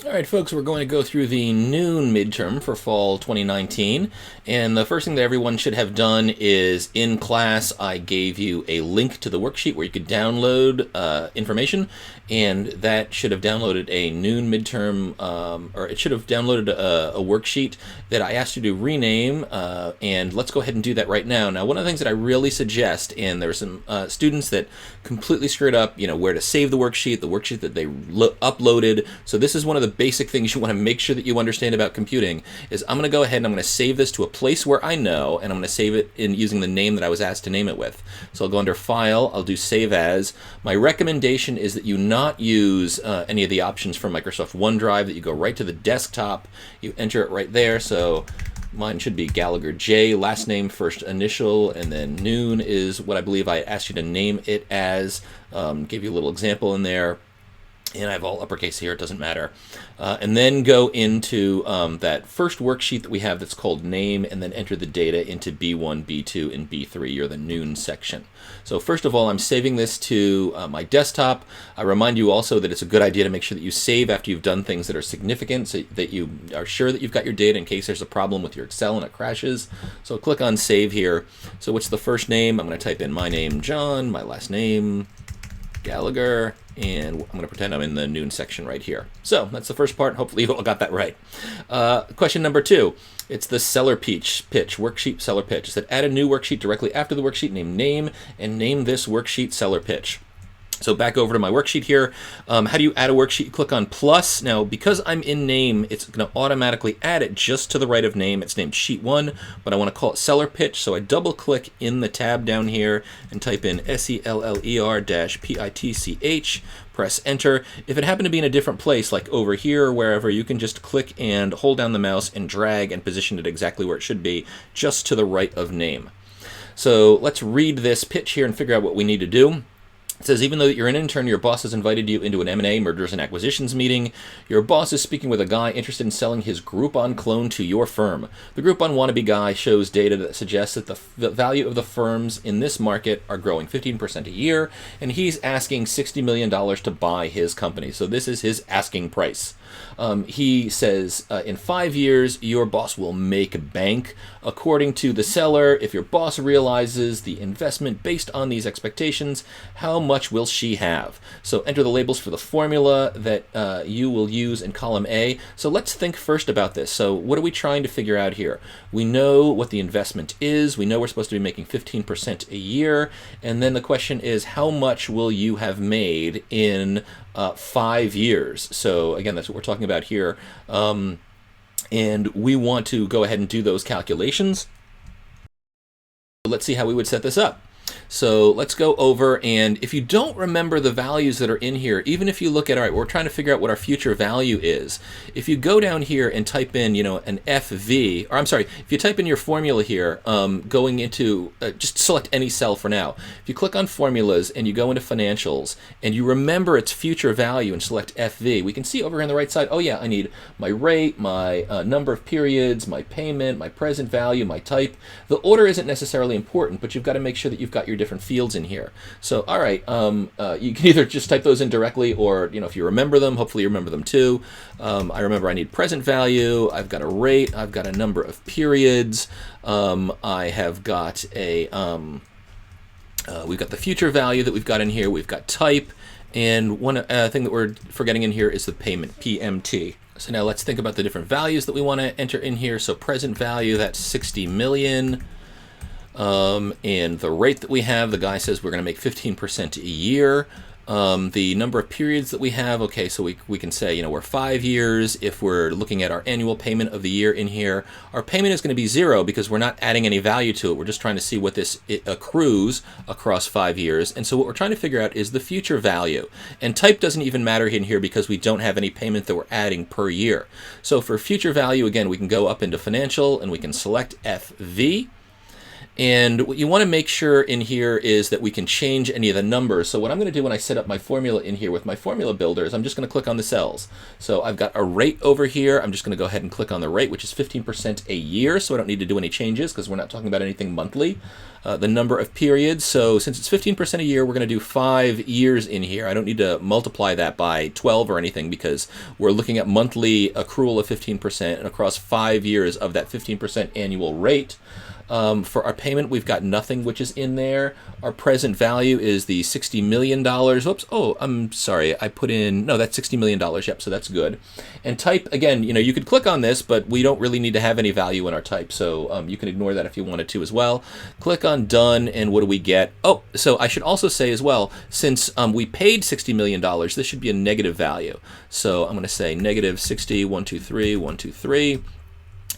All right, folks, we're going to go through the noon midterm for fall 2019. And the first thing that everyone should have done is in class, I gave you a link to the worksheet where you could download information. And that should have downloaded a noon midterm, or it should have downloaded a worksheet that I asked you to rename. And let's go ahead and do that right now. Now, one of the things that I really suggest, and there were some students that completely screwed up, where to save the worksheet that they uploaded. So this is one of the basic things you want to make sure that you understand about computing is I'm going to go ahead and I'm going to save this to a place where I know, and I'm going to save it in using the name that I was asked to name it with. So I'll go under File, I'll do Save As. My recommendation is that you not use any of the options from Microsoft OneDrive, that you go right to the desktop, you enter it right there. So mine should be Gallaugher J, last name, first initial, and then noon is what I believe I asked you to name it as. Gave you a little example in there. And I have all uppercase here, it doesn't matter. And then go into that first worksheet that we have that's called name, and then enter the data into B1, B2, and B3, or the noon section. So first of all, I'm saving this to my desktop. I remind you also that it's a good idea to make sure that you save after you've done things that are significant, so that you are sure that you've got your data in case there's a problem with your Excel and it crashes. So click on Save here. So what's the first name? I'm going to type in my name, John, my last name, Gallaugher, and I'm going to pretend I'm in the noon section right here. So that's the first part. Hopefully you all got that right. Question number 2. It's the seller pitch, worksheet seller pitch. It said add a new worksheet directly after the worksheet, name, and name this worksheet seller pitch. So back over to my worksheet here. How do you add a worksheet? Click on plus. Now, because I'm in name, it's going to automatically add it just to the right of name. It's named sheet 1, but I want to call it seller pitch. So I double click in the tab down here and type in SELLER-PITCH. Press enter. If it happened to be in a different place, like over here or wherever, you can just click and hold down the mouse and drag and position it exactly where it should be, just to the right of name. So let's read this pitch here and figure out what we need to do. It says, even though you're an intern, your boss has invited you into an M&A, mergers and acquisitions meeting. Your boss is speaking with a guy interested in selling his Groupon clone to your firm. The Groupon wannabe guy shows data that suggests that the value of the firms in this market are growing 15% a year, and he's asking $60 million to buy his company. So this is his asking price. He says, in 5 years, your boss will make bank. According to the seller, if your boss realizes the investment based on these expectations, how much will she have? So enter the labels for the formula that you will use in column A. So let's think first about this. So what are we trying to figure out here? We know what the investment is. We know we're supposed to be making 15% a year. And then the question is, how much will you have made in 5 years? So again, that's what we're talking about here. And we want to go ahead and do those calculations. Let's see how we would set this up. So let's go over, and if you don't remember the values that are in here, even if you look at, all right, we're trying to figure out what our future value is. If you go down here and type in, an FV, or I'm sorry, if you type in your formula here, going into, just select any cell for now. If you click on formulas and you go into financials and you remember its future value and select FV, we can see over here on the right side, oh yeah, I need my rate, my number of periods, my payment, my present value, my type. The order isn't necessarily important, but you've got to make sure that you've got your different fields in here. So, all right, you can either just type those in directly, or if you remember them, hopefully you remember them too. I remember I need present value. I've got a rate. I've got a number of periods. I have got a we've got the future value that we've got in here. We've got type, and one thing that we're forgetting in here is the payment, PMT. So now let's think about the different values that we want to enter in here. So present value, that's 60 million. And the rate that we have, the guy says we're going to make 15% a year. The number of periods that we have, okay, so we can say, we're 5 years. If we're looking at our annual payment of the year in here, our payment is going to be 0 because we're not adding any value to it. We're just trying to see what it accrues across 5 years. And so what we're trying to figure out is the future value. And type doesn't even matter in here because we don't have any payment that we're adding per year. So for future value, again, we can go up into financial and we can select FV. And what you want to make sure in here is that we can change any of the numbers. So what I'm going to do when I set up my formula in here with my formula builder is I'm just going to click on the cells. So I've got a rate over here. I'm just going to go ahead and click on the rate, which is 15% a year. So I don't need to do any changes because we're not talking about anything monthly. The number of periods. So since it's 15% a year, we're going to do 5 years in here. I don't need to multiply that by 12 or anything because we're looking at monthly accrual of 15% and across 5 years of that 15% annual rate. For our payment, we've got nothing which is in there. Our present value is the $60 million. Whoops. Oh, I'm sorry. I put in, no, that's $60 million. Yep, so that's good. And type, again, you could click on this, but we don't really need to have any value in our type. So you can ignore that if you wanted to as well. Click on done, and what do we get? Oh, so I should also say as well, since we paid $60 million, this should be a negative value. So I'm going to say negative 60, 123, 123.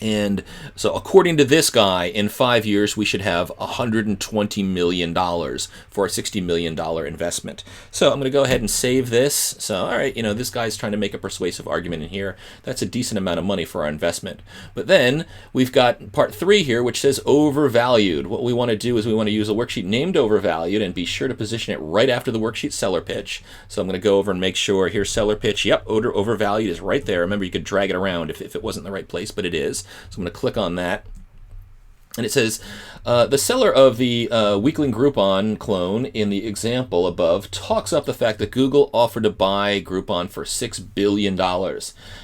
And so according to this guy, in 5 years, we should have $120 million for a $60 million investment. So I'm going to go ahead and save this. So, all right, this guy's trying to make a persuasive argument in here. That's a decent amount of money for our investment. But then we've got part 3 here, which says overvalued. What we want to do is we want to use a worksheet named overvalued and be sure to position it right after the worksheet seller pitch. So I'm going to go over and make sure here's seller pitch. Yep, overvalued is right there. Remember, you could drag it around if it wasn't in the right place, but it is. So I'm going to click on that. And it says, the seller of the weakling Groupon clone in the example above talks up the fact that Google offered to buy Groupon for $6 billion.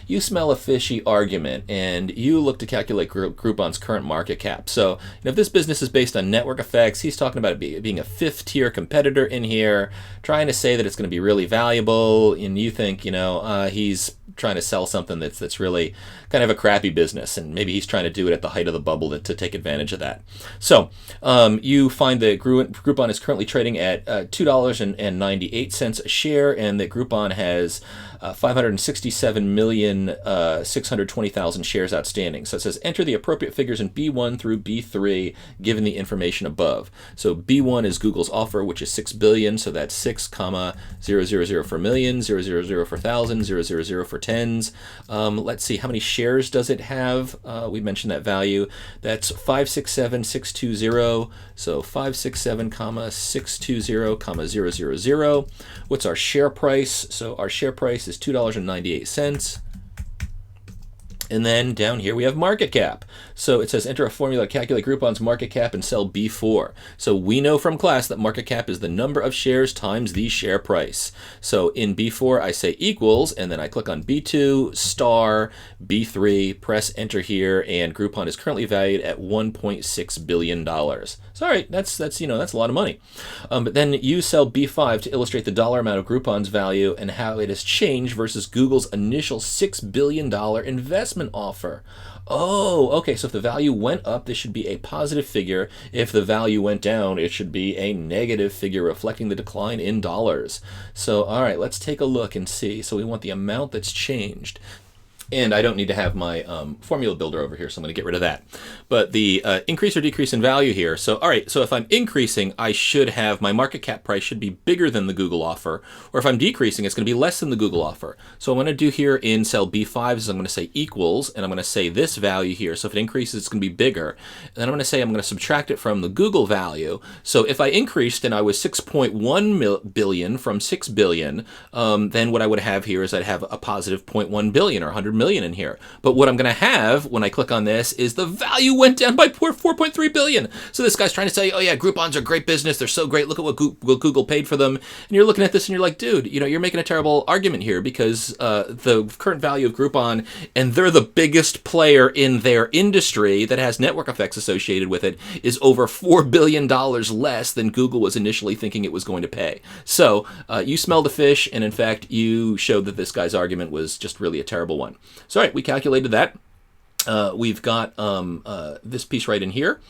You smell a fishy argument, and you look to calculate Groupon's current market cap. So if this business is based on network effects, he's talking about it being a 5th-tier competitor in here, trying to say that it's going to be really valuable, and you think, he's trying to sell something that's really kind of a crappy business, and maybe he's trying to do it at the height of the bubble to take advantage of that. So you find that Groupon is currently trading at $2.98 a share, and that Groupon has 567,620,000 shares outstanding. So it says enter the appropriate figures in B1 through B3 given the information above. So B1 is Google's offer, which is $6 billion, so that's 6,000 for million, 000 for thousand, 000 for tens. Let's see, how many shares does it have? We mentioned that value. That's 567,620. So 567, 620, 000. What's our share price? So our share price is $2.98. And then down here we have market cap. So it says enter a formula to calculate Groupon's market cap and cell B4. So we know from class that market cap is the number of shares times the share price. So in B4 I say equals, and then I click on B2 star B3, press enter here, and Groupon is currently valued at $1.6 billion. So all right, that's a lot of money. But then use cell B5 to illustrate the dollar amount of Groupon's value and how it has changed versus Google's initial $6 billion investment offer. Oh, okay, so if the value went up, this should be a positive figure. If the value went down, it should be a negative figure reflecting the decline in dollars. So, all right, let's take a look and see. So we want the amount that's changed. And I don't need to have my formula builder over here, so I'm going to get rid of that. But the increase or decrease in value here. So, all right, so if I'm increasing, I should have my market cap price should be bigger than the Google offer. Or if I'm decreasing, it's going to be less than the Google offer. So what I'm going to do here in cell B5 is I'm going to say equals, and I'm going to say this value here. So if it increases, it's going to be bigger. And then I'm going to say I'm going to subtract it from the Google value. So if I increased and I was 6.1 billion from 6 billion, then what I would have here is I'd have a positive 0.1 billion or 100 million in here. But what I'm going to have when I click on this is the value went down by 4.3 billion. So this guy's trying to say, oh yeah, Groupon's a great business. They're so great. Look at what Google paid for them. And you're looking at this and you're like, dude, you're making a terrible argument here because the current value of Groupon, and they're the biggest player in their industry that has network effects associated with it, is over $4 billion less than Google was initially thinking it was going to pay. So you smelled a fish, and in fact, you showed that this guy's argument was just really a terrible one. So all right, we calculated that. We've got this piece right in here.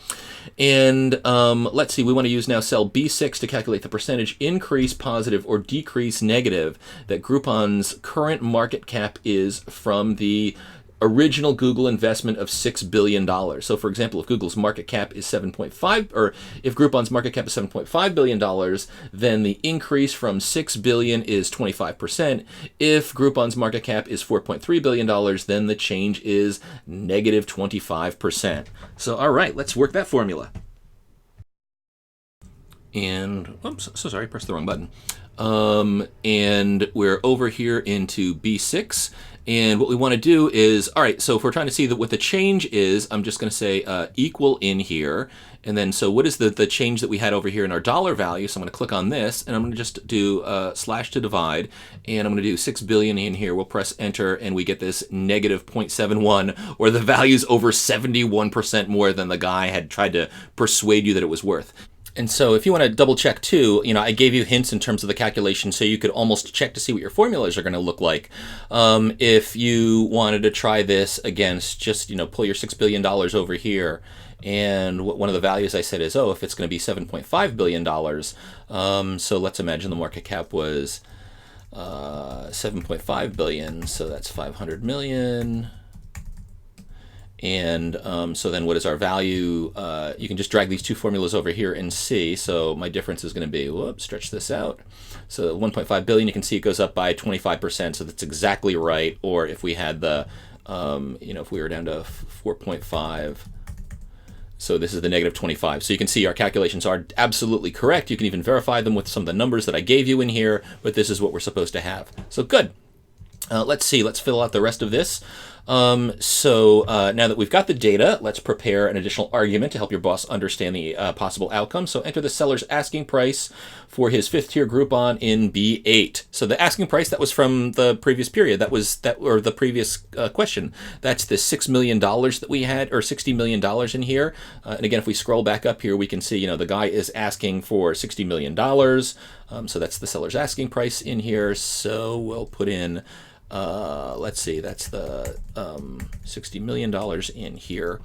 And let's see, we want to use now cell B6 to calculate the percentage increase positive or decrease negative that Groupon's current market cap is from the original Google investment of $6 billion. So for example, if Google's market cap is 7.5, or if Groupon's market cap is $7.5 billion, then the increase from 6 billion is 25%. If Groupon's market cap is $4.3 billion, then the change is negative 25%. So all right, let's work that formula. And, oops, so sorry, pressed the wrong button. And we're over here into B6. And what we want to do is, all right, so if we're trying to see what the change is, I'm just going to say equal in here. And then, so what is the change that we had over here in our dollar value? So I'm going to click on this, and I'm going to just do slash to divide. And I'm going to do 6 billion in here. We'll press enter, and we get this negative 0.71, or the value's over 71% more than the guy had tried to persuade you that it was worth. And so if you want to double check too, I gave you hints in terms of the calculation, so you could almost check to see what your formulas are going to look like. If you wanted to try this against just, pull your $6 billion over here, and one of the values I said is, if it's going to be $7.5 billion, so let's imagine the market cap was 7.5 billion, so that's 500 million. And so then what is our value? You can just drag these two formulas over here and see. So my difference is going to be, stretch this out. So 1.5 billion, you can see it goes up by 25%. So that's exactly right. Or if we had the, if we were down to 4.5, so this is the negative 25. So you can see our calculations are absolutely correct. You can even verify them with some of the numbers that I gave you in here, but this is what we're supposed to have. So good. Let's see, let's fill out the rest of this. So now that we've got the data, let's prepare an additional argument to help your boss understand the possible outcome. So enter the seller's asking price for his 5th tier Groupon in B8. So the asking price, that was from the previous period, or the previous question. That's the $6 million that we had, or $60 million in here. And again, if we scroll back up here, we can see, the guy is asking for $60 million. So that's the seller's asking price in here. So we'll put in, let's see, that's the $60 million in here.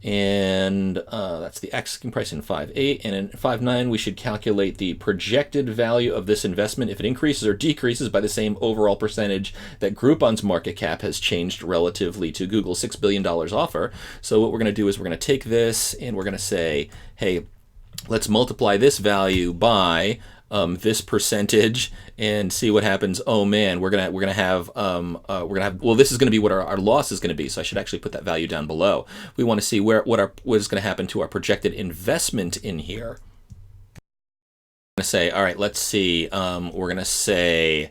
And that's the asking price in 5.8. And in 5.9, we should calculate the projected value of this investment if it increases or decreases by the same overall percentage that Groupon's market cap has changed relatively to Google's $6 billion offer. So what we're going to do is we're going to take this and we're going to say, hey, let's multiply this value by this percentage and see what happens. Oh man, we're gonna have well, this is gonna be what our loss is gonna be. So I should actually put that value down below. We want to see what is gonna happen to our projected investment in here. I'm gonna say, all right, let's see. We're gonna say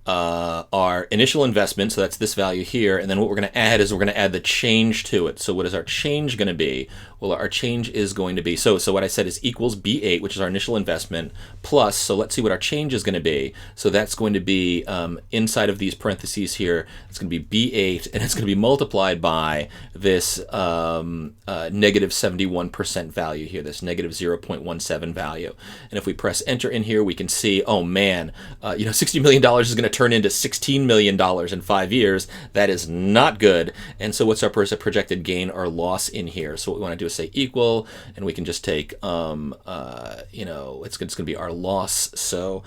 our initial investment, so that's this value here, and then what we're going to add is we're going to add the change to it. So what is our change going to be? Well, our change is going to be, so what I said is equals B8, which is our initial investment, plus, so let's see what our change is going to be. So that's going to be inside of these parentheses here, it's going to be B8, and it's going to be multiplied by this negative 71% value here, this negative 0.17 value. And if we press enter in here, we can see, oh man, $60 million is going to turn into $16 million in 5 years. That is not good. And so what's our projected gain or loss in here? So what we want to do is say equal, and we can just take, it's going to be our loss. So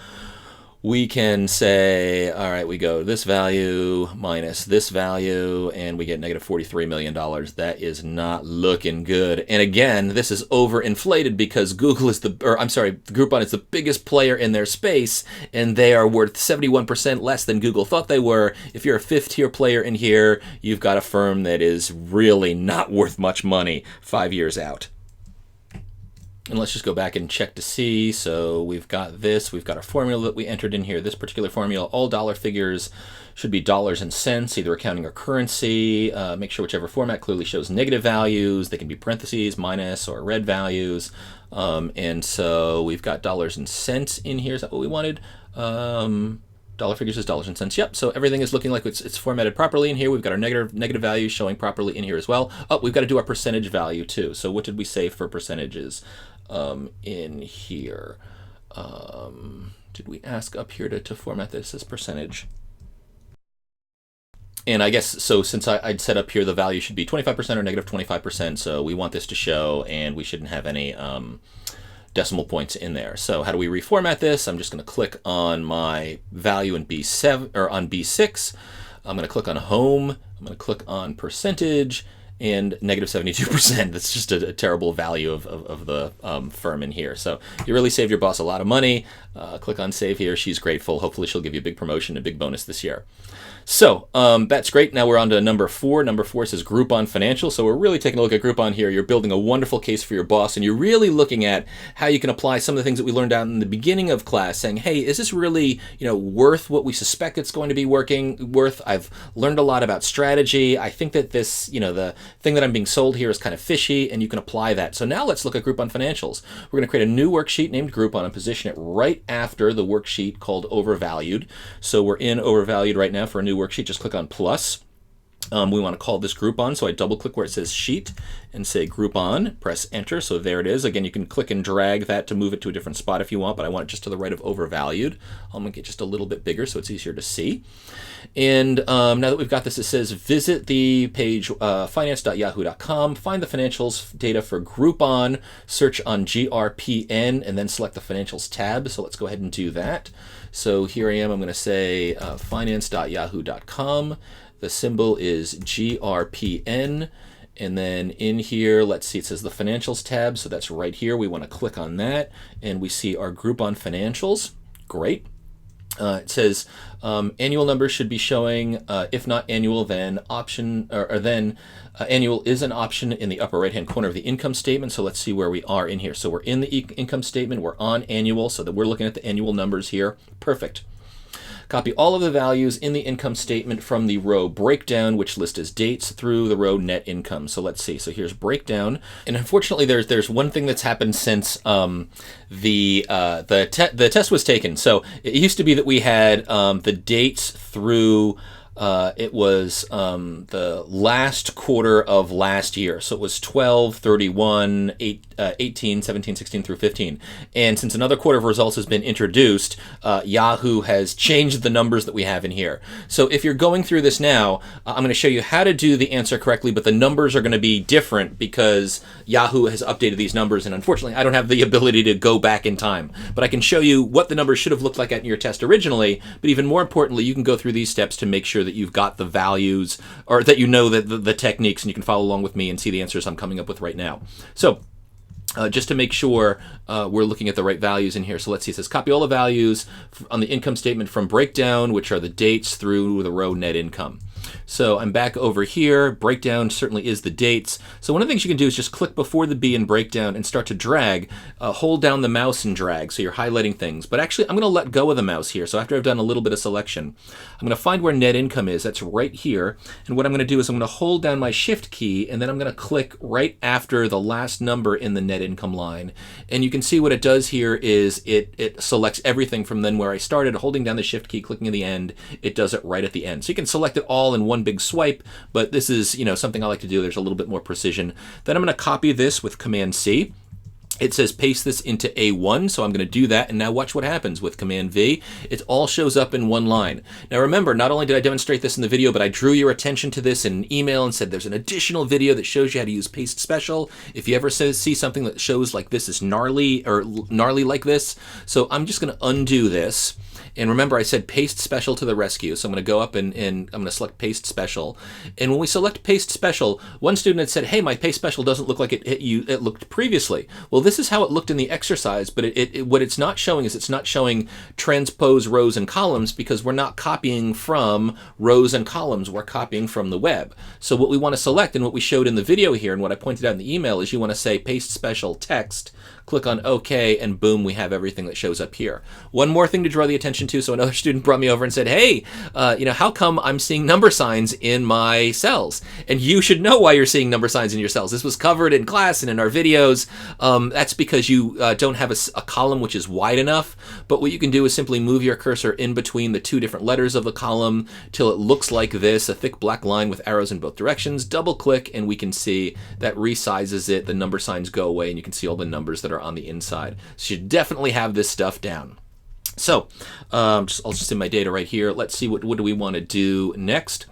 we can say, all right, we go this value minus this value, and we get negative $43 million. That is not looking good. And again, this is overinflated because Groupon is the biggest player in their space, and they are worth 71% less than Google thought they were. If you're a 5th tier player in here, you've got a firm that is really not worth much money 5 years out. And let's just go back and check to see. So we've got this. We've got our formula that we entered in here. This particular formula, all dollar figures should be dollars and cents, either accounting or currency. Make sure whichever format clearly shows negative values. They can be parentheses, minus, or red values. And so we've got dollars and cents in here. Is that what we wanted? Dollar figures is dollars and cents. Yep. So everything is looking like it's formatted properly in here. We've got our negative values showing properly in here as well. Oh, we've got to do our percentage value too. So what did we say for percentages in here? Did we ask up here to format this as percentage? And I guess, so since I'd set up here, the value should be 25% or negative 25%. So we want this to show, and we shouldn't have any decimal points in there. So how do we reformat this? I'm just going to click on my value in B7 or on B6. I'm going to click on home. I'm going to click on percentage, and negative 72%. That's just a terrible value of the firm in here. So you really save your boss a lot of money. Click on save here. She's grateful. Hopefully she'll give you a big promotion, a big bonus this year. So that's great. Now we're on to number 4. Number 4 says Groupon Financial. So we're really taking a look at Groupon here. You're building a wonderful case for your boss, and you're really looking at how you can apply some of the things that we learned out in the beginning of class, saying, hey, is this really worth what we suspect it's going to be worth? I've learned a lot about strategy. I think that this, the thing that I'm being sold here is kind of fishy, and you can apply that. So now let's look at Groupon Financials. We're going to create a new worksheet named Groupon and position it right after the worksheet called Overvalued. So we're in Overvalued right now for a new worksheet. Just click on plus. We want to call this Groupon, so I double click where it says sheet and say Groupon, press enter. So there it is. Again, you can click and drag that to move it to a different spot if you want, but I want it just to the right of Overvalued. I'll make it just a little bit bigger so it's easier to see. And now that we've got this, it says visit the page finance.yahoo.com, find the financials data for Groupon, search on GRPN, and then select the financials tab. So let's go ahead and do that. So here I am. I'm going to say finance.yahoo.com. The symbol is GRPN. And then in here, let's see, it says the financials tab. So that's right here. We want to click on that. And we see our Groupon financials. Great. It says annual numbers should be showing. If not annual, then option, or then annual is an option in the upper right-hand corner of the income statement. So let's see where we are in here. So we're in the income statement. We're on annual, so that we're looking at the annual numbers here. Perfect. Copy all of the values in the income statement from the row breakdown, which lists as dates, through the row net income. So let's see. So here's breakdown. And unfortunately, there's one thing that's happened since the test was taken. So it used to be that we had the dates through it was the last quarter of last year. So it was 12, 31, 18, 17, 16 through 15. And since another quarter of results has been introduced, Yahoo has changed the numbers that we have in here. So if you're going through this now, I'm going to show you how to do the answer correctly, but the numbers are going to be different because Yahoo has updated these numbers. And unfortunately, I don't have the ability to go back in time. But I can show you what the numbers should have looked like in your test originally. But even more importantly, you can go through these steps to make sure that you've got the values, or that you know that the techniques, and you can follow along with me and see the answers I'm coming up with right now. So just to make sure we're looking at the right values in here. So let's see, it says copy all the values on the income statement from breakdown, which are the dates, through the row net income. So I'm back over here. Breakdown certainly is the dates. So one of the things you can do is just click before the B in breakdown and start to drag. Hold down the mouse and drag, so you're highlighting things. But actually, I'm going to let go of the mouse here. So after I've done a little bit of selection, I'm going to find where net income is. That's right here. And what I'm going to do is I'm going to hold down my shift key, and then I'm going to click right after the last number in the net income line. And you can see what it does here is it selects everything from then where I started, holding down the shift key, clicking at the end. It does it right at the end. So you can select it all in one big swipe, but this is, something I like to do. There's a little bit more precision. Then I'm going to copy this with Command C. It says paste this into A1, so I'm going to do that, and now watch what happens with Command V. It all shows up in one line. Now remember, not only did I demonstrate this in the video, but I drew your attention to this in an email and said there's an additional video that shows you how to use paste special. If you ever see something that shows like this is gnarly like this, so I'm just going to undo this. And remember, I said paste special to the rescue. So I'm going to go up and I'm going to select paste special. And when we select paste special, one student had said, hey, my paste special doesn't look like it looked previously. Well, this is how it looked in the exercise, but what it's not showing is it's not showing transpose rows and columns, because we're not copying from rows and columns. We're copying from the web. So what we want to select, and what we showed in the video here and what I pointed out in the email, is you want to say paste special text, click on OK, and boom, we have everything that shows up here. One more thing to draw the attention to. So another student brought me over and said, hey, how come I'm seeing number signs in my cells? And you should know why you're seeing number signs in your cells. This was covered in class and in our videos. That's because you don't have a column which is wide enough. But what you can do is simply move your cursor in between the two different letters of the column till it looks like this, a thick black line with arrows in both directions. Double click, and we can see that resizes it. The number signs go away, and you can see all the numbers that are on the inside. So you definitely have this stuff down. So I'll just in my data right here. Let's see what do we want to do next.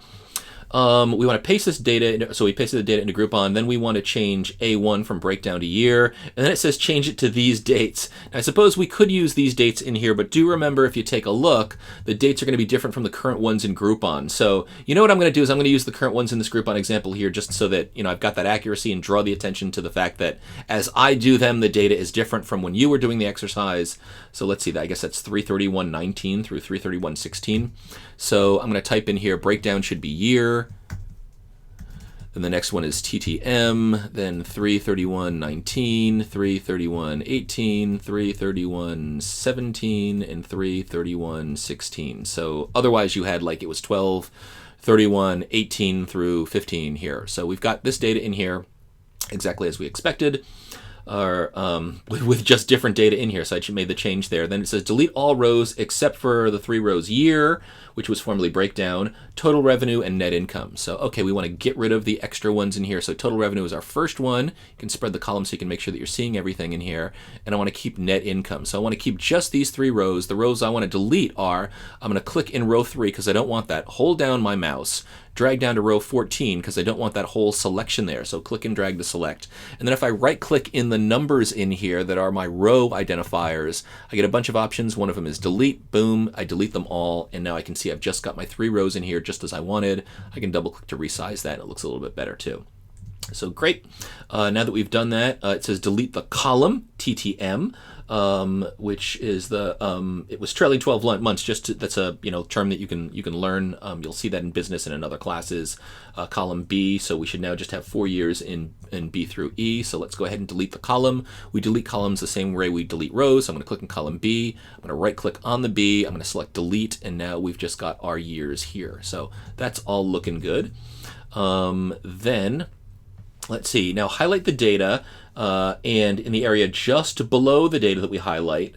We want to paste this data, so we pasted the data into Groupon, then we want to change A1 from breakdown to year, and then it says change it to these dates. Now, I suppose we could use these dates in here, but do remember, if you take a look, the dates are going to be different from the current ones in Groupon. So you know what I'm going to do is I'm going to use the current ones in this Groupon example here, just so that I've got that accuracy, and draw the attention to the fact that as I do them, the data is different from when you were doing the exercise. So let's see, I guess that's 331.19 through 331.16. So I'm going to type in here, breakdown should be year. Then the next one is TTM, then 331.19, 331.18, 331.17, and 331.16. So otherwise you had like it was 12, 31.18 through 15 here. So we've got this data in here exactly as we expected, or with just different data in here. So I made the change there. Then it says delete all rows except for the 3 rows year, which was formerly breakdown, total revenue, and net income. So, okay, we want to get rid of the extra ones in here. So total revenue is our first one. You can spread the column so you can make sure that you're seeing everything in here. And I want to keep net income. So I want to keep just these 3 rows. The rows I want to delete are, I'm going to click in row 3 because I don't want that. Hold down my mouse, drag down to row 14 because I don't want that whole selection there. So click and drag to select. And then if I right click in the numbers in here that are my row identifiers, I get a bunch of options. One of them is delete. Boom, I delete them all. And now I can see I've just got my 3 rows in here just as I wanted. I can double click to resize that and it looks a little bit better too. So great. Now that we've done that, it says delete the column, TTM, which is the it was trailing 12 months. That's a term that you can learn. You'll see that in business and in other classes. Column B. So we should now just have 4 years in B through E. So let's go ahead and delete the column. We delete columns the same way we delete rows. So I'm going to click in column B. I'm going to right click on the B. I'm going to select delete, and now we've just got our years here. So that's all looking good. Then let's see, now highlight the data, and in the area just below the data that we highlight,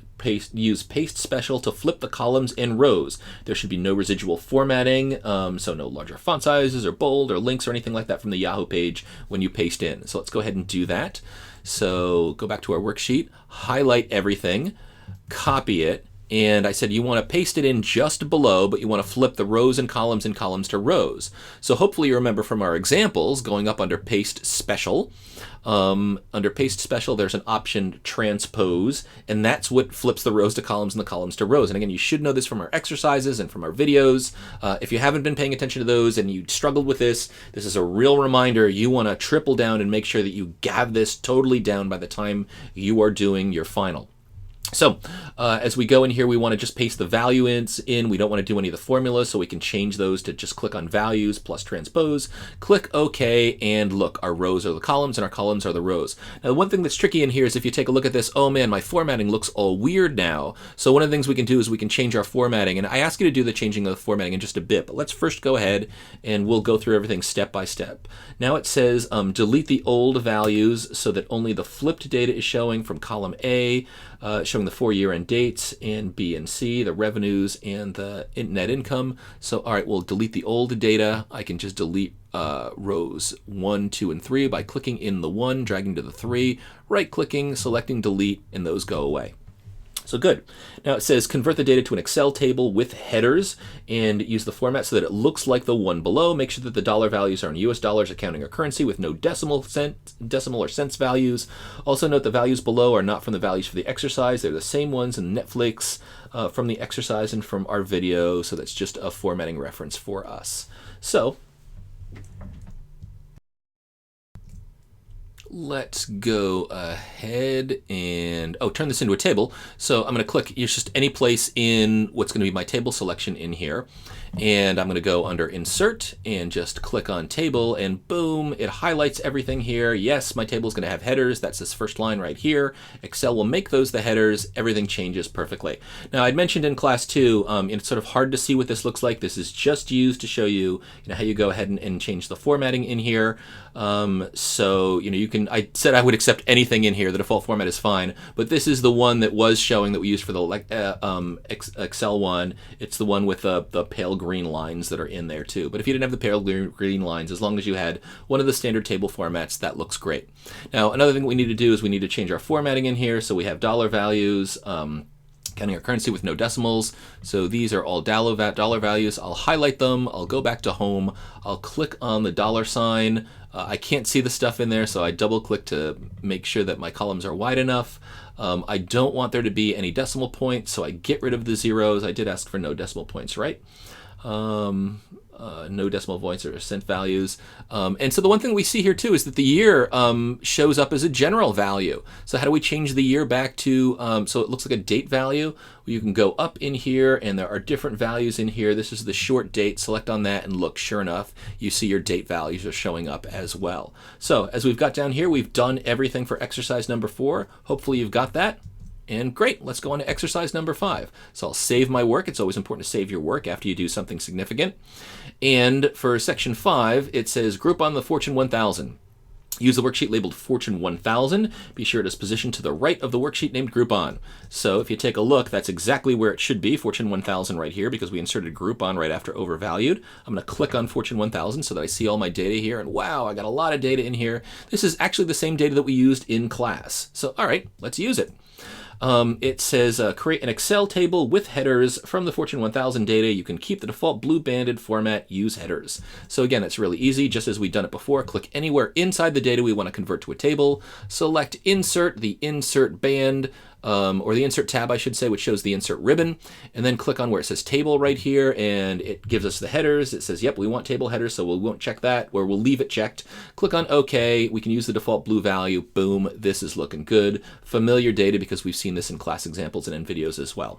use paste special to flip the columns and rows. There should be no residual formatting, so no larger font sizes or bold or links or anything like that from the Yahoo page when you paste in. So let's go ahead and do that. So go back to our worksheet, highlight everything, copy it, and I said you want to paste it in just below, but you want to flip the rows and columns to rows. So hopefully you remember from our examples, going up under Paste Special. Under Paste Special, there's an option Transpose, and that's what flips the rows to columns and the columns to rows. And again, you should know this from our exercises and from our videos. If you haven't been paying attention to those and you struggled with this is a real reminder. You want to triple down and make sure that you have this totally down by the time you are doing your final. So as we go in here, we want to just paste the value in. We don't want to do any of the formulas, so we can change those to just click on values plus transpose, click OK, and look, our rows are the columns and our columns are the rows. Now, the one thing that's tricky in here is if you take a look at this, oh man, my formatting looks all weird now. So one of the things we can do is we can change our formatting, and I ask you to do the changing of the formatting in just a bit, but let's first go ahead and we'll go through everything step by step. Now it says delete the old values so that only the flipped data is showing from column A, showing the 4 year-end dates, and B and C, the revenues and the net income. So, all right, we'll delete the old data. I can just delete rows 1, 2, and 3 by clicking in the 1, dragging to the 3, right-clicking, selecting delete, and those go away. So good. Now it says convert the data to an Excel table with headers and use the format so that it looks like the one below. Make sure that the dollar values are in US dollars, accounting or currency with no decimal or cents values. Also note the values below are not from the values for the exercise. They're the same ones in Netflix, from the exercise, and from our video. So that's just a formatting reference for us. So let's go ahead and turn this into a table. So I'm going to click just any place in what's going to be my table selection in here, and I'm going to go under Insert and just click on Table, and boom, it highlights everything here. Yes, my table is going to have headers. That's this first line right here. Excel will make those the headers. Everything changes perfectly. Now, I'd mentioned in class 2, it's sort of hard to see what this looks like. This is just used to show you, how you go ahead and change the formatting in here. So you can. I said I would accept anything in here. The default format is fine, but this is the one that was showing that we used for the Excel one. It's the one with the pale green lines that are in there too. But if you didn't have the pale green lines, as long as you had one of the standard table formats, that looks great. Now, another thing we need to do is we need to change our formatting in here. So we have dollar values. counting our currency with no decimals. So these are all dollar values. I'll highlight them. I'll go back to home. I'll click on the dollar sign. I can't see the stuff in there, so I double click to make sure that my columns are wide enough. I don't want there to be any decimal points, so I get rid of the zeros. I did ask for no decimal points, right? No decimal points or cent values. And so the one thing we see here too is that the year shows up as a general value. So how do we change the year back to, so it looks like a date value? You can go up in here and there are different values in here. This is the short date. Select on that and look, sure enough, you see your date values are showing up as well. So as we've got down here, we've done everything for exercise number 4. Hopefully you've got that. And great, let's go on to exercise number 5. So I'll save my work. It's always important to save your work after you do something significant. And for section 5, it says group on the Fortune 1000. Use the worksheet labeled Fortune 1000. Be sure it is positioned to the right of the worksheet named Groupon. So if you take a look, that's exactly where it should be, Fortune 1000 right here, because we inserted Groupon right after Overvalued. I'm going to click on Fortune 1000 so that I see all my data here, and wow, I got a lot of data in here. This is actually the same data that we used in class. So all right, let's use it. It says create an Excel table with headers from the Fortune 1000 data. You can keep the default blue banded format, use headers. So again, it's really easy, just as we've done it before. Click anywhere inside the data we want to convert to a table. Select insert, the insert band, or the insert tab, I should say, which shows the insert ribbon, and then click on where it says table right here, and it gives us the headers. It says, yep, we want table headers, so we won't check that, or we'll leave it checked. Click on OK. We can use the default blue value. Boom, this is looking good. Familiar data because we've seen this in class examples and in videos as well.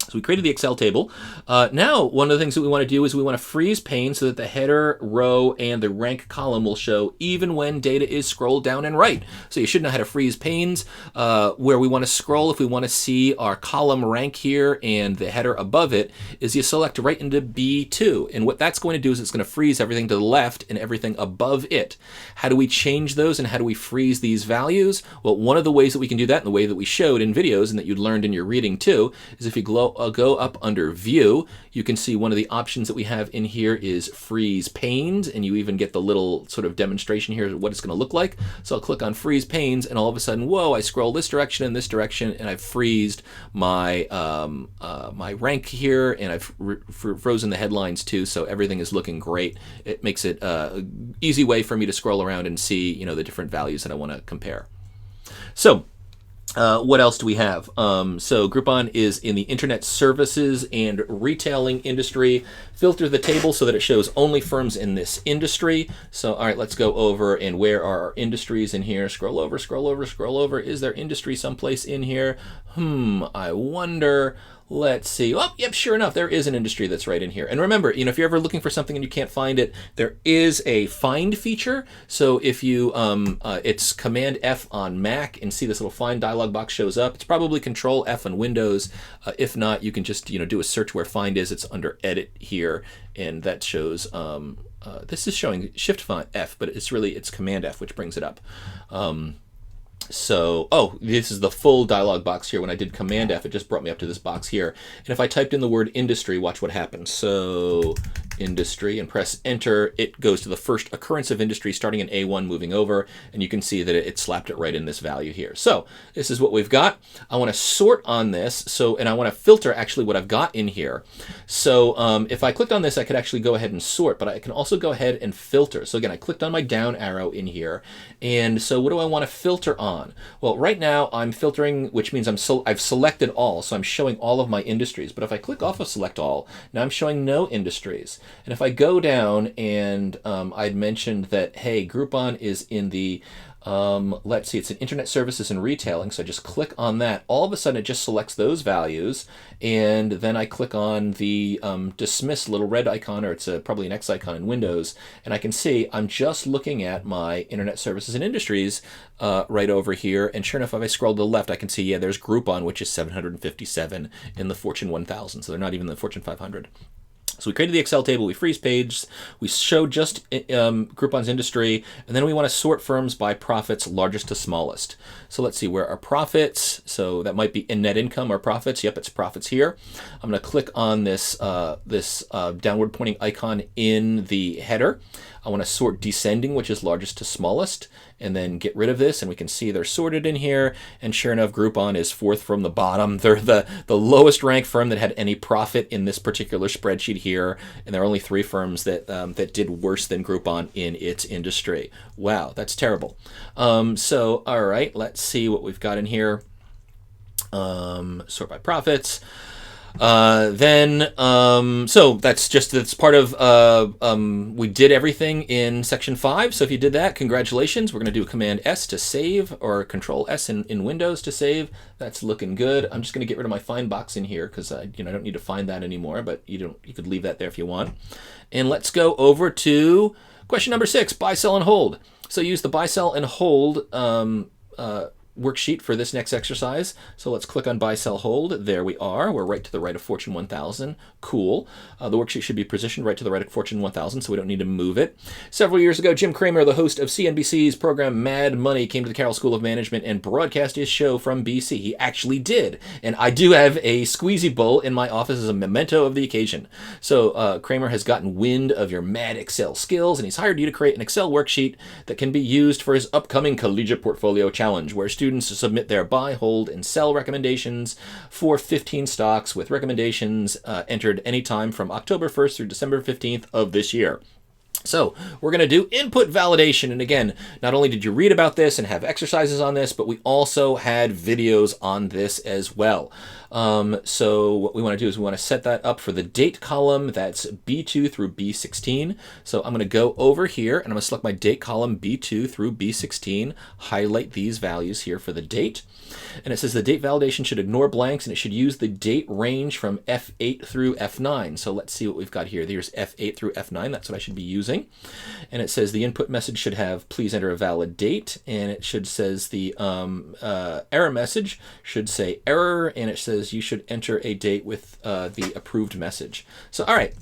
So we created the Excel table. Now, one of the things that we want to do is we want to freeze pane so that the header, row, and the rank column will show even when data is scrolled down and right. So you should know how to freeze panes. Where we want to scroll, if we want to see our column rank here and the header above it, is you select right into B2. And what that's going to do is it's going to freeze everything to the left and everything above it. How do we change those and how do we freeze these values? Well, one of the ways that we can do that, and the way that we showed in videos and that you learned in your reading too, is if you go up under View, you can see one of the options that we have in here is Freeze Panes, and you even get the little sort of demonstration here of what it's going to look like. So I'll click on Freeze Panes, and all of a sudden, whoa, I scroll this direction and this direction, and I've freezed my my rank here, and I've frozen the headlines too, so everything is looking great. It makes it an easy way for me to scroll around and see, you know, the different values that I want to compare. So what else do we have? So Groupon is in the internet services and retailing industry. Filter the table so that it shows only firms in this industry. So, all right, let's go over and where are our industries in here? Scroll over, scroll over, scroll over. Is there industry someplace in here? I wonder. Let's see. Oh, yep, sure enough, there is an industry that's right in here. And remember, you know, if you're ever looking for something and you can't find it, there is a find feature. So if you, it's Command F on Mac and see this little find dialog box shows up. It's probably Control F on Windows. If not, you can just, you know, do a search where find is. It's under Edit here, and that shows. This is showing Shift F, but it's Command F, which brings it up. So, oh, this is the full dialog box here. When I did Command F, it just brought me up to this box here. And if I typed in the word industry, watch what happens. So, industry, and press enter, it goes to the first occurrence of industry starting in A1 moving over, and you can see that it slapped it right in this value here. So, this is what we've got. I want to sort on this, and I want to filter actually what I've got in here. So, if I clicked on this, I could actually go ahead and sort, but I can also go ahead and filter. So again, I clicked on my down arrow in here, and so what do I want to filter on? Well, right now I'm filtering, which means I've selected all, so I'm showing all of my industries. But if I click off of select all, now I'm showing no industries. And if I go down and I'd mentioned that, hey, Groupon is in the let's see, it's in internet services and retailing, so I just click on that. All of a sudden it just selects those values, and then I click on the dismiss little red icon, or it's probably an X icon in Windows, and I can see I'm just looking at my internet services and industries right over here, and sure enough, if I scroll to the left, I can see, yeah, there's Groupon, which is 757 in the Fortune 1000, so they're not even the Fortune 500. So we created the Excel table, we freeze pages, we showed just Groupon's industry, and then we want to sort firms by profits, largest to smallest. So let's see, where are profits? So that might be in net income or profits. Yep, it's profits here. I'm going to click on this downward pointing icon in the header. I want to sort descending, which is largest to smallest, and then get rid of this, and we can see they're sorted in here, and sure enough, Groupon is fourth from the bottom. They're the lowest ranked firm that had any profit in this particular spreadsheet here, and there are only 3 firms that that did worse than Groupon in its industry. Wow, that's terrible. So, all right, let's see what we've got in here. Sort by profits. So that's part of, we did everything in section 5. So if you did that, congratulations. We're going to do Command S to save, or Control S in Windows to save. That's looking good. I'm just going to get rid of my find box in here because I don't need to find that anymore, but you could leave that there if you want. And let's go over to question number 6, buy, sell, and hold. So use the buy, sell, and hold worksheet for this next exercise. So let's click on buy, sell, hold. There we are. We're right to the right of Fortune 1000. Cool. The worksheet should be positioned right to the right of Fortune 1000, so we don't need to move it. Several years ago, Jim Kramer, the host of CNBC's program Mad Money, came to the Carroll School of Management and broadcast his show from BC. He actually did. And I do have a squeezy bowl in my office as a memento of the occasion. So Kramer has gotten wind of your mad Excel skills, and he's hired you to create an Excel worksheet that can be used for his upcoming Collegiate Portfolio Challenge, where students submit their buy, hold, and sell recommendations for 15 stocks with recommendations entered anytime from October 1st through December 15th of this year. So we're going to do input validation. And again, not only did you read about this and have exercises on this, but we also had videos on this as well. So what we want to do is we want to set that up for the date column. That's B2 through B16. So I'm going to go over here and I'm going to select my date column B2 through B16, highlight these values here for the date. And it says the date validation should ignore blanks and it should use the date range from F8 through F9. So let's see what we've got here. There's F8 through F9. That's what I should be using. And it says the input message should have please enter a valid date. And it should says the error message should say error. And it says you should enter a date with the approved message. So, all right.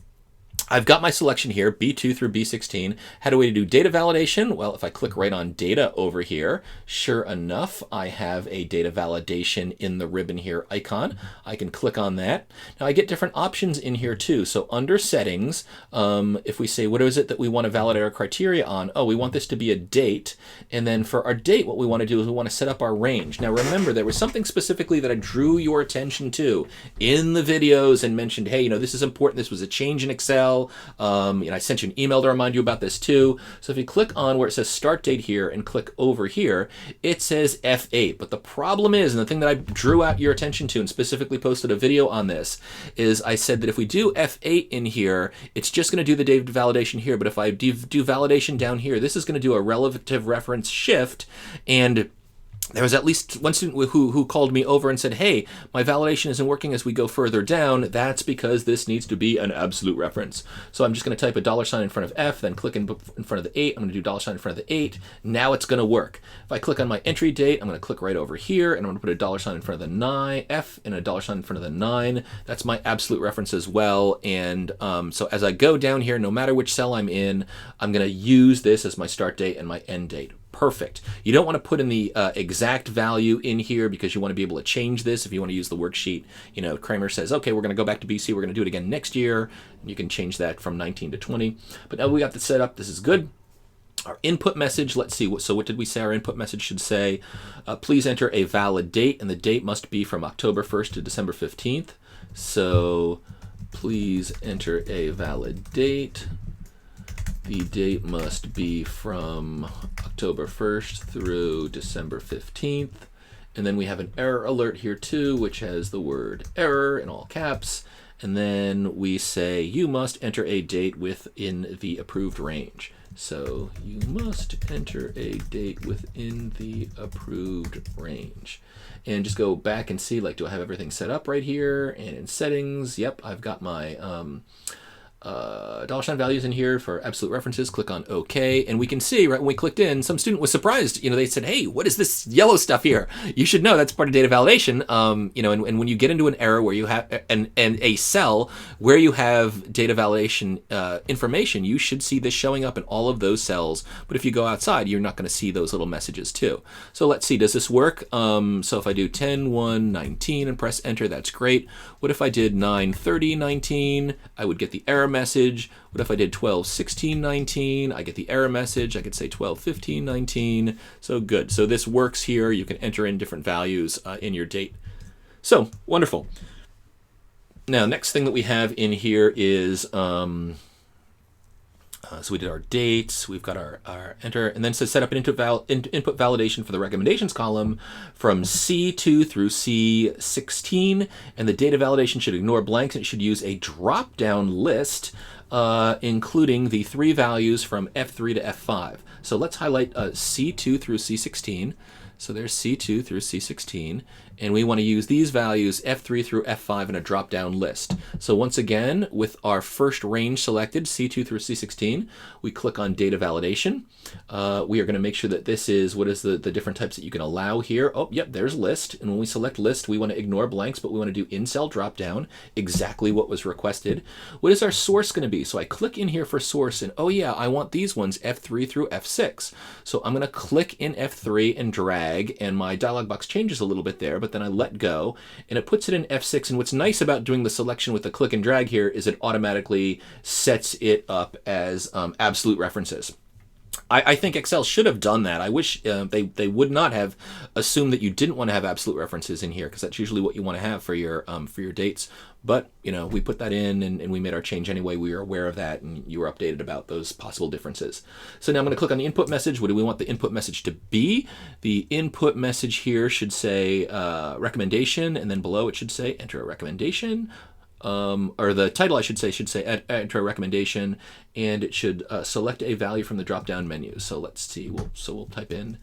I've got my selection here, B2 through B16. How do we do data validation? Well, if I click right on data over here, sure enough, I have a data validation in the ribbon here icon. I can click on that. Now I get different options in here too. So under settings, if we say, what is it that we want to validate our criteria on? Oh, we want this to be a date. And then for our date, what we want to do is we want to set up our range. Now remember, there was something specifically that I drew your attention to in the videos and mentioned, hey, this is important. This was a change in Excel. I sent you an email to remind you about this too. So if you click on where it says start date here and click over here, it says F8. But the problem is, and the thing that I drew out your attention to and specifically posted a video on this, is I said that if we do F8 in here, it's just going to do the date validation here. But if I do validation down here, this is going to do a relative reference shift. And there was at least one student who called me over and said, hey, my validation isn't working as we go further down. That's because this needs to be an absolute reference. So I'm just going to type a $sign in front of F, then click in front of the 8. I'm going to do $sign in front of the 8. Now it's going to work. If I click on my entry date, I'm going to click right over here, and I'm going to put a $sign in front of the 9, F, and a $sign in front of the 9. That's my absolute reference as well. And so as I go down here, no matter which cell I'm in, I'm going to use this as my start date and my end date. Perfect. You don't want to put in the exact value in here because you want to be able to change this if you want to use the worksheet. Kramer says, okay, we're going to go back to BC. We're going to do it again next year. And you can change that from 19 to 20. But now we got this set up. This is good. Our input message, let's see. So what did we say our input message should say? Please enter a valid date, and the date must be from October 1st to December 15th. So please enter a valid date. The date must be from October 1st through December 15th. And then we have an error alert here too, which has the word error in all caps. And then we say you must enter a date within the approved range. So you must enter a date within the approved range. And just go back and see, do I have everything set up right here? And in settings, yep, I've got my $sign values in here for absolute references. Click on OK, and we can see right when we clicked in, some student was surprised. They said, "Hey, what is this yellow stuff here?" You should know that's part of data validation. And when you get into an error where you have and a cell where you have data validation information, you should see this showing up in all of those cells. But if you go outside, you're not going to see those little messages too. So let's see, does this work? So if I do 10:1:19 and press enter, that's great. What if I did 9:30:19? I would get the error message. What if I did 12, 16, 19? I get the error message. I could say 12, 15, 19. So good. So this works here. You can enter in different values in your date. So wonderful. Now, next thing that we have in here is, so we did our dates, we've got our enter, and then to set up an input validation for the recommendations column from C2 through C16, and the data validation should ignore blanks, and it should use a drop-down list, including the 3 values from F3 to F5. So let's highlight C2 through C16. So there's C2 through C16, and we want to use these values F3 through F5 in a drop-down list. So once again, with our first range selected, C2 through C16, we click on data validation. We are going to make sure that this is, what is the different types that you can allow here? Oh, yep, there's list. And when we select list, we want to ignore blanks, but we want to do in-cell drop-down, exactly what was requested. What is our source going to be? So I click in here for source, and oh yeah, I want these ones, F3 through F6. So I'm going to click in F3 and drag, and my dialog box changes a little bit there, but then I let go, and it puts it in F6. And what's nice about doing the selection with the click and drag here is it automatically sets it up as absolute references. I think Excel should have done that. I wish they would not have assumed that you didn't want to have absolute references in here, because that's usually what you want to have for your dates. But we put that in, and we made our change anyway. We were aware of that, and you were updated about those possible differences. So now I'm going to click on the input message. What do we want the input message to be? The input message here should say recommendation, and then below it should say enter a recommendation. Or the title, I should say enter a recommendation, and it should select a value from the drop-down menu. So let's see. We'll type in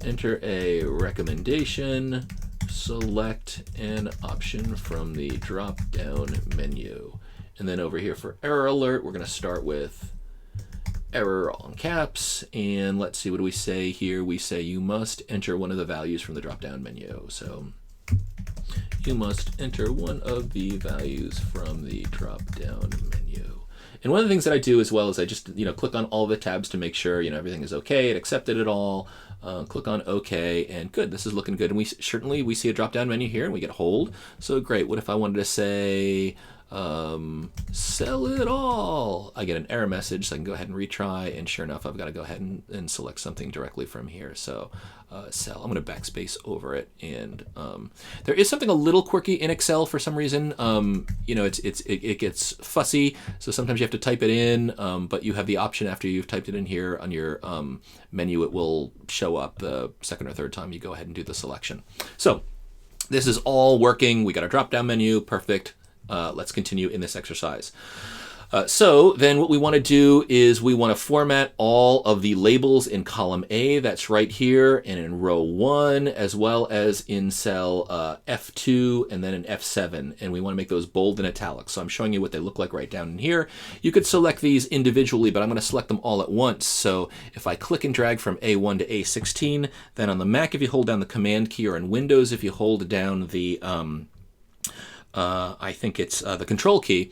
enter a recommendation, select an option from the drop-down menu. And then over here for error alert, we're going to start with error all in caps. And let's see, what do we say here? We say you must enter one of the values from the drop-down menu. So you must enter one of the values from the drop-down menu. And one of the things that I do as well is I just click on all the tabs to make sure everything is okay. It accepted it all. Click on OK, and good. This is looking good. And we see a drop-down menu here, and we get hold. So great. What if I wanted to say sell it all? I get an error message, so I can go ahead and retry. And sure enough, I've got to go ahead and select something directly from here. So sell. I'm going to backspace over it, and there is something a little quirky in Excel for some reason. It gets fussy, so sometimes you have to type it in, but you have the option after you've typed it in here on your menu. It will show up the second or third time you go ahead and do the selection. So this is all working. We got a drop-down menu. Perfect. Let's continue in this exercise. So then what we want to do is we want to format all of the labels in column A, that's right here, and in row 1, as well as in cell F2 and then in F7. And we want to make those bold and italic. So I'm showing you what they look like right down in here. You could select these individually, but I'm going to select them all at once. So if I click and drag from A1 to A16, then on the Mac, if you hold down the Command key, or in Windows, if you hold down the I think it's the Control key.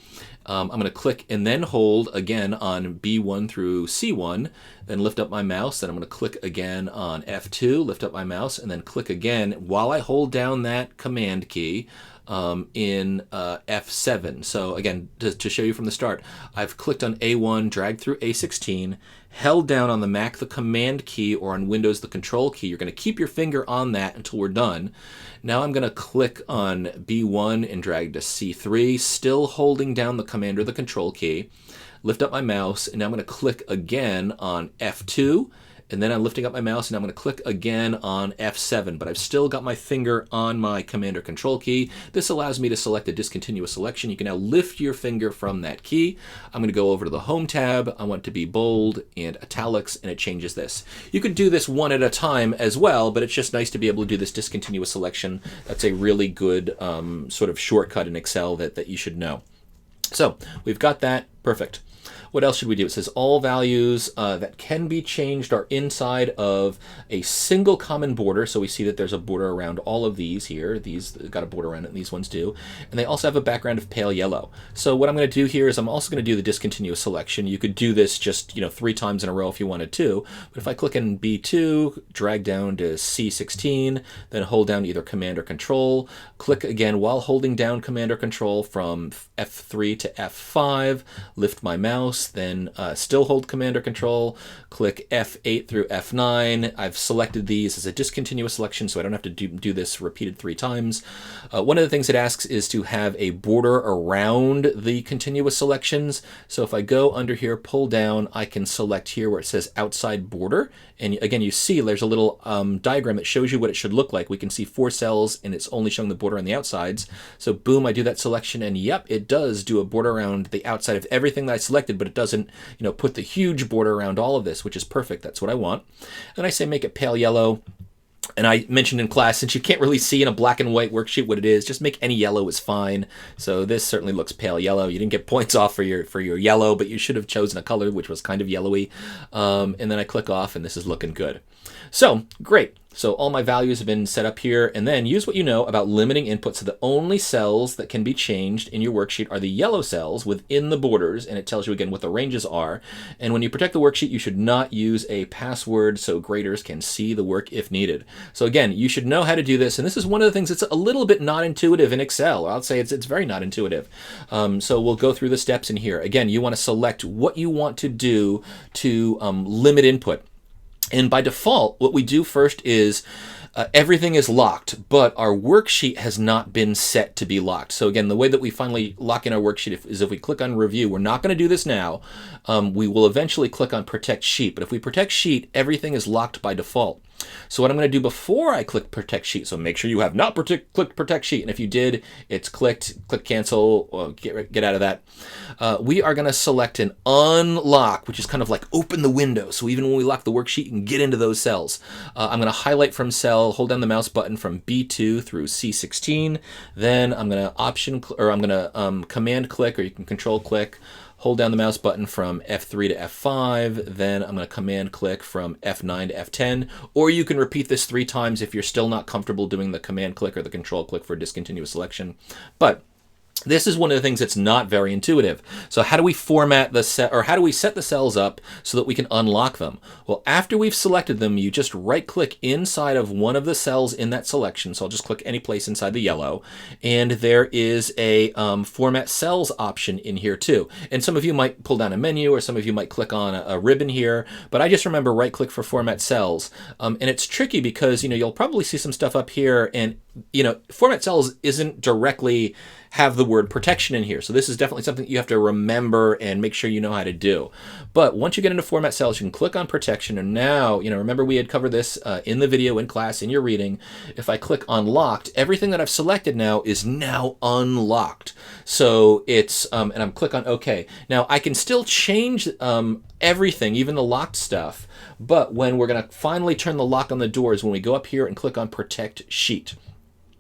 I'm going to click and then hold again on B1 through C1, then lift up my mouse, then I'm going to click again on F2, lift up my mouse, and then click again while I hold down that Command key in F7. So again, to show you from the start, I've clicked on A1, dragged through A16, held down on the Mac the Command key, or on Windows the Control key. You're going to keep your finger on that until we're done. Now I'm going to click on B1 and drag to C3, still holding down the Command or the Control key. Lift up my mouse, and now I'm going to click again on F2, and then I'm lifting up my mouse, and I'm going to click again on F7, but I've still got my finger on my Command or Control key. This allows me to select a discontinuous selection. You can now lift your finger from that key. I'm going to go over to the Home tab. I want it to be bold and italics, and it changes this. You could do this one at a time as well, but it's just nice to be able to do this discontinuous selection. That's a really good sort of shortcut in Excel that you should know. So we've got that. Perfect. What else should we do? It says all values that can be changed are inside of a single common border. So we see that there's a border around all of these here. These got a border around it, and these ones do. And they also have a background of pale yellow. So what I'm going to do here is I'm also going to do the discontinuous selection. You could do this just 3 times in a row if you wanted to. But if I click in B2, drag down to C16, then hold down either Command or Control, click again while holding down Command or Control from F3 to F5, lift my mouse, then still hold Command or Control, click F8 through F9. I've selected these as a discontinuous selection, so I don't have to do this repeated 3 times. One of the things it asks is to have a border around the continuous selections. So if I go under here, pull down, I can select here where it says outside border. And again, you see there's a little diagram that shows you what it should look like. We can see 4 cells and it's only showing the border on the outsides. So boom, I do that selection and yep, it does do a border around the outside of everything that I selected, but it doesn't, put the huge border around all of this, which is perfect. That's what I want. Then I say make it pale yellow. And I mentioned in class, since you can't really see in a black and white worksheet what it is, just make any yellow is fine. So this certainly looks pale yellow. You didn't get points off for your yellow, but you should have chosen a color which was kind of yellowy. And then I click off, and this is looking good. So great. So all my values have been set up here, and then use what you know about limiting input. So the only cells that can be changed in your worksheet are the yellow cells within the borders, and it tells you again what the ranges are. And when you protect the worksheet, you should not use a password so graders can see the work if needed. So again, you should know how to do this, and this is one of the things that's a little bit not intuitive in Excel. I'll say it's very not intuitive. So we'll go through the steps in here. Again, you want to select what you want to do to limit input. And by default, what we do first is everything is locked, but our worksheet has not been set to be locked. So again, the way that we finally lock in our worksheet is if we click on Review. We're not going to do this now. We will eventually click on Protect Sheet. But if we Protect Sheet, everything is locked by default. So what I'm going to do before I click Protect Sheet, so make sure you have not clicked Protect Sheet, and if you did, it's click Cancel, or get out of that. We are going to select an Unlock, which is kind of like open the window. So even when we lock the worksheet, you can get into those cells. I'm going to highlight from cell, hold down the mouse button from B2 through C16. Then I'm going to Command click, or you can Control click. Hold down the mouse button from F3 to F5, then I'm going to Command click from F9 to F10, or you can repeat this 3 times if you're still not comfortable doing the Command click or the Control click for discontinuous selection. But this is one of the things that's not very intuitive. So how do we format the set, or how do we set the cells up so that we can unlock them? Well, after we've selected them, you just right-click inside of one of the cells in that selection. So I'll just click any place inside the yellow, and there is a Format Cells option in here too. And some of you might pull down a menu, or some of you might click on a ribbon here, but I just remember right-click for Format Cells. And it's tricky because you'll probably see some stuff up here, and Format Cells isn't directly have the word protection in here. So this is definitely something you have to remember and make sure you know how to do. But once you get into Format Cells, you can click on Protection. And now, remember we had covered this in the video, in class, in your reading. If I click Unlocked, everything that I've selected now is now unlocked. So it's, and I'm click on OK. Now I can still change everything, even the locked stuff. But when we're going to finally turn the lock on the door is when we go up here and click on Protect Sheet.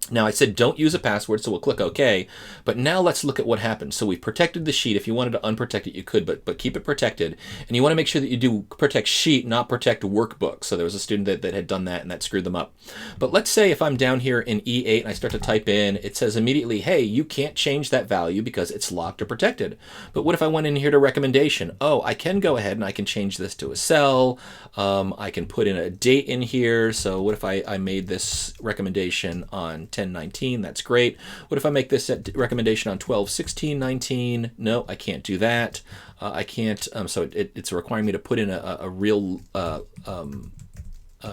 Now I said don't use a password, so we'll click OK. But now let's look at what happens. So we've protected the sheet. If you wanted to unprotect it, you could, but keep it protected. And you want to make sure that you do protect sheet, not protect workbook. So there was a student that had done that, and that screwed them up. But let's say if I'm down here in E8 and I start to type in, it says immediately, hey, you can't change that value because it's locked or protected. But what if I went in here to recommendation? Oh, I can go ahead and I can change this to a cell. I can put in a date in here. So what if I made this recommendation on 10/19? That's great. What if I make this recommendation on 12/16/19? No, I can't do that. I can't. So it's requiring me to put in a real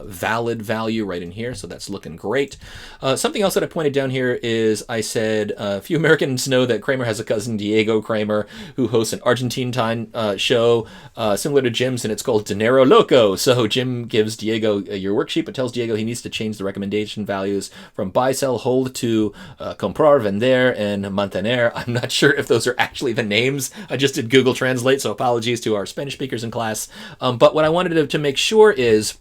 valid value right in here, so that's looking great. Something else that I pointed down here is I said a few Americans know that Kramer has a cousin, Diego Kramer, who hosts an Argentine show similar to Jim's, and it's called Dinero Loco. So Jim gives Diego your worksheet, but tells Diego he needs to change the recommendation values from buy, sell, hold to comprar, vender, and mantener. I'm not sure if those are actually the names. I just did Google Translate, so apologies to our Spanish speakers in class. But what I wanted to make sure is,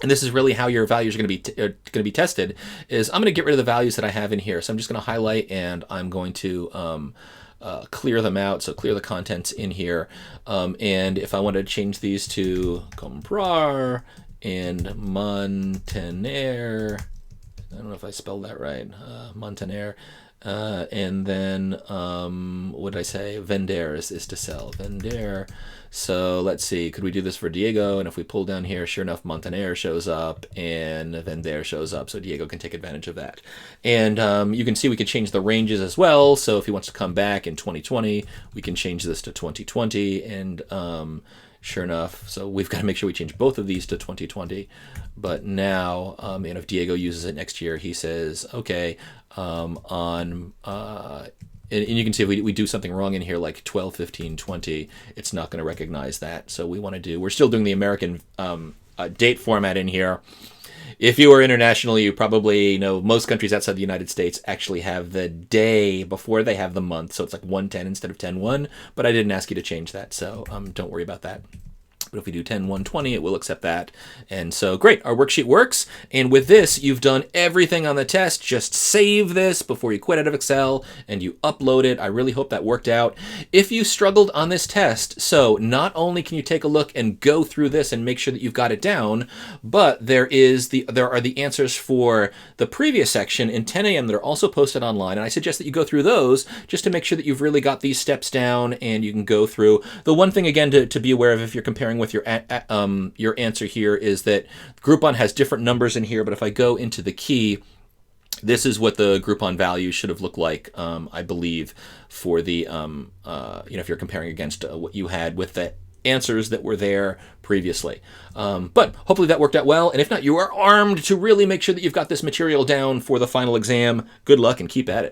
and this is really how your values are going to be tested, is I'm going to get rid of the values that I have in here. So I'm just going to highlight, and I'm going to clear them out, so clear the contents in here. And if I wanted to change these to comprar and mantener, I don't know if I spelled that right, mantener, and then what did I say? Vender is to sell. Vender. So let's see, could we do this for Diego? And if we pull down here, sure enough, Montaner shows up and Vender shows up, so Diego can take advantage of that. And you can see we can change the ranges as well. So if he wants to come back in 2020, we can change this to 2020, and sure enough, so we've got to make sure we change both of these to 2020. But now, and if Diego uses it next year, he says, okay, and you can see if we do something wrong in here, like 12, 15, 20, it's not going to recognize that. So we want to we're still doing the American date format in here. If you are international, you probably know most countries outside the United States actually have the day before they have the month. So it's like 1/10 instead of 10/1, but I didn't ask you to change that, so don't worry about that. But if we do 10/1/20, it will accept that. And so great, our worksheet works. And with this, you've done everything on the test. Just save this before you quit out of Excel and you upload it. I really hope that worked out. If you struggled on this test, so not only can you take a look and go through this and make sure that you've got it down, but there are the answers for the previous section in 10 a.m. that are also posted online. And I suggest that you go through those just to make sure that you've really got these steps down and you can go through. The one thing, again, to be aware of if you're comparing with your answer here is that Groupon has different numbers in here, but if I go into the key, this is what the Groupon value should have looked like, I believe, for the, if you're comparing against what you had with the answers that were there previously. But hopefully that worked out well, and if not, you are armed to really make sure that you've got this material down for the final exam. Good luck and keep at it.